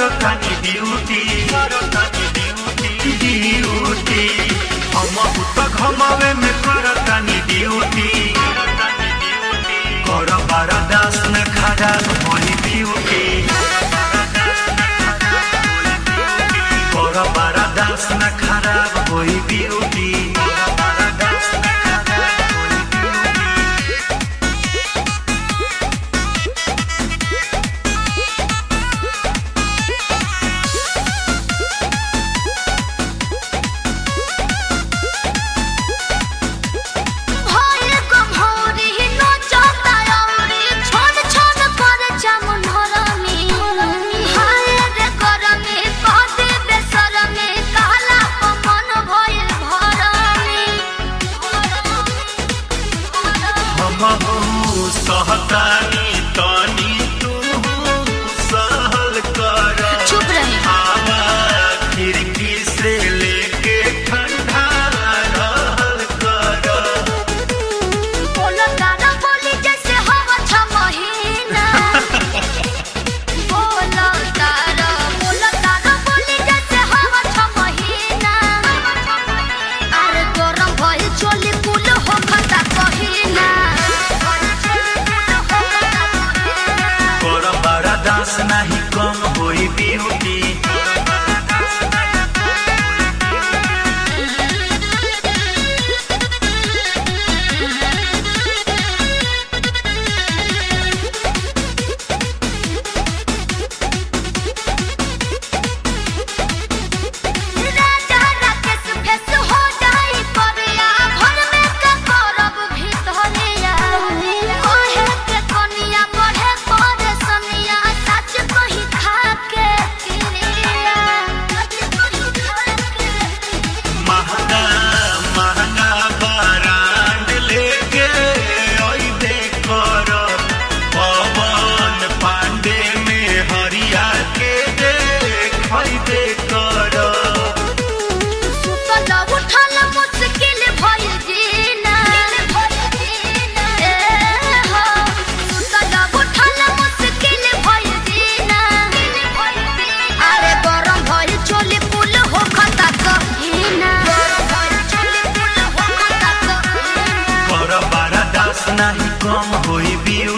करतानी duty duty हम तो घमावे में करतानी ड्यूटी कर बारा दास न खड़ा होई ब्यूटी कर बारा दास न खराब होई ब्यूटी सहतानी तानी तू सहल कर चुप रहे आवा खिड़की से लेके ठंडा रहल कर बोलो तारा बोली जैसे हवा छ महीना बोलो तारा बोली जैसे हवा छ महीना अरे गरम भइल चोली कुल हो खता कहिना दास नहीं कम होई ब्यूटी नहीं कम होई ब्यूटी।